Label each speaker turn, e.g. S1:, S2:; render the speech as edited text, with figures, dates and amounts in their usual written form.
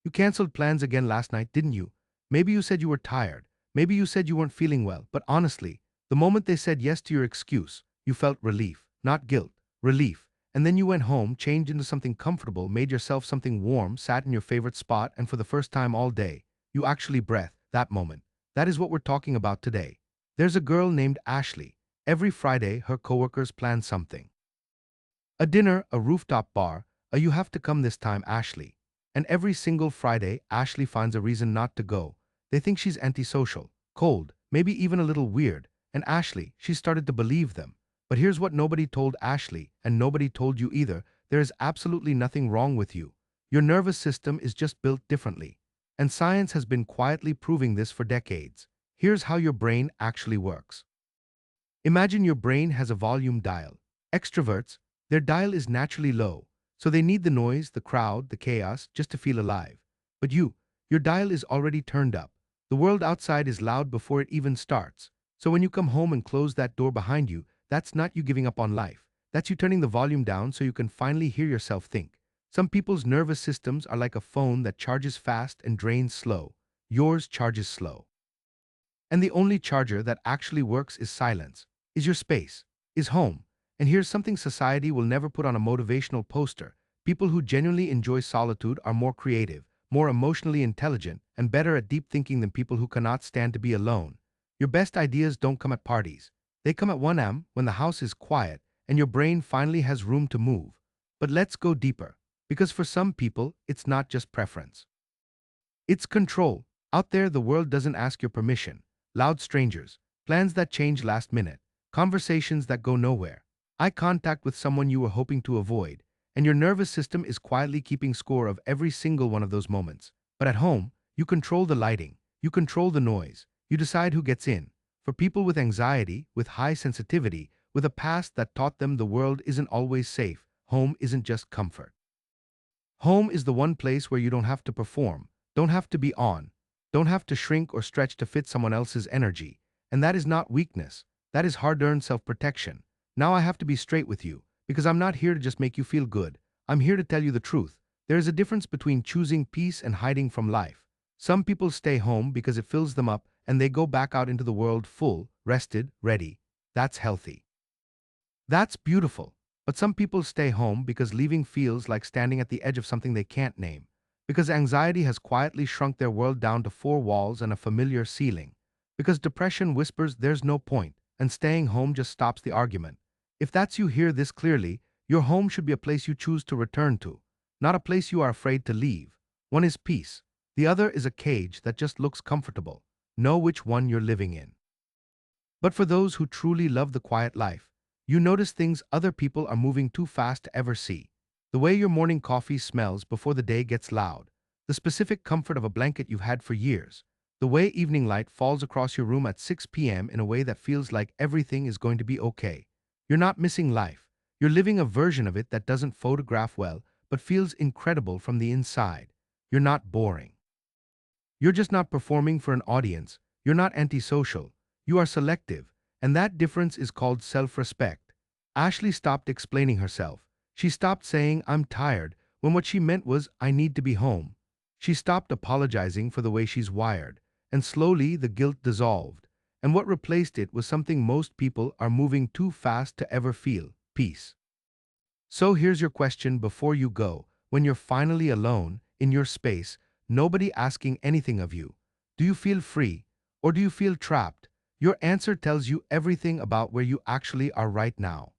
S1: You canceled plans again last night, didn't you? Maybe you said you were tired. Maybe you said you weren't feeling well. But honestly, the moment they said yes to your excuse, you felt relief, not guilt, relief. And then you went home, changed into something comfortable, made yourself something warm, sat in your favorite spot, and for the first time all day, you actually breathed that moment. That is what we're talking about today. There's a girl named Ashley. Every Friday, her coworkers plan something. A dinner, a rooftop bar, a you have to come this time, Ashley. And every single Friday, Ashley finds a reason not to go. They think she's antisocial, cold, maybe even a little weird. And Ashley, she started to believe them. But here's what nobody told Ashley, and nobody told you either. There is absolutely nothing wrong with you. Your nervous system is just built differently. And science has been quietly proving this for decades. Here's how your brain actually works. Imagine your brain has a volume dial. Extroverts, their dial is naturally low, so they need the noise, the crowd, the chaos just to feel alive. But your dial is already turned up. The world outside is loud before it even starts. So when you come home and close that door behind you, that's not you giving up on life. That's you turning the volume down so you can finally hear yourself think. Some people's nervous systems are like a phone that charges fast and drains slow. Yours charges slow. And the only charger that actually works is silence, is your space, is home. And here's something society will never put on a motivational poster. People who genuinely enjoy solitude are more creative, more emotionally intelligent, and better at deep thinking than people who cannot stand to be alone. Your best ideas don't come at parties. They come at 1 a.m. when the house is quiet and your brain finally has room to move. But let's go deeper, because for some people, it's not just preference. It's control. Out there, the world doesn't ask your permission. Loud strangers, plans that change last minute, conversations that go nowhere, eye contact with someone you were hoping to avoid, and your nervous system is quietly keeping score of every single one of those moments. But at home, you control the lighting, you control the noise, you decide who gets in. For people with anxiety, with high sensitivity, with a past that taught them the world isn't always safe, home isn't just comfort. Home is the one place where you don't have to perform, don't have to be on, don't have to shrink or stretch to fit someone else's energy. And that is not weakness. That is hard-earned self-protection. Now I have to be straight with you, because I'm not here to just make you feel good. I'm here to tell you the truth. There is a difference between choosing peace and hiding from life. Some people stay home because it fills them up and they go back out into the world full, rested, ready. That's healthy. That's beautiful. But some people stay home because leaving feels like standing at the edge of something they can't name. Because anxiety has quietly shrunk their world down to four walls and a familiar ceiling. Because depression whispers there's no point, and staying home just stops the argument. If that's you, hear this clearly, your home should be a place you choose to return to, not a place you are afraid to leave. One is peace. The other is a cage that just looks comfortable. Know which one you're living in. But for those who truly love the quiet life, you notice things other people are moving too fast to ever see. The way your morning coffee smells before the day gets loud, the specific comfort of a blanket you've had for years, the way evening light falls across your room at 6 p.m. in a way that feels like everything is going to be okay. You're not missing life. You're living a version of it that doesn't photograph well, but feels incredible from the inside. You're not boring. You're just not performing for an audience. You're not antisocial. You are selective, and that difference is called self-respect. Ashley stopped explaining herself. She stopped saying, "I'm tired," when what she meant was, "I need to be home." She stopped apologizing for the way she's wired, and slowly the guilt dissolved. And what replaced it was something most people are moving too fast to ever feel: peace. So here's your question before you go, when you're finally alone, in your space, nobody asking anything of you. Do you feel free, or do you feel trapped? Your answer tells you everything about where you actually are right now.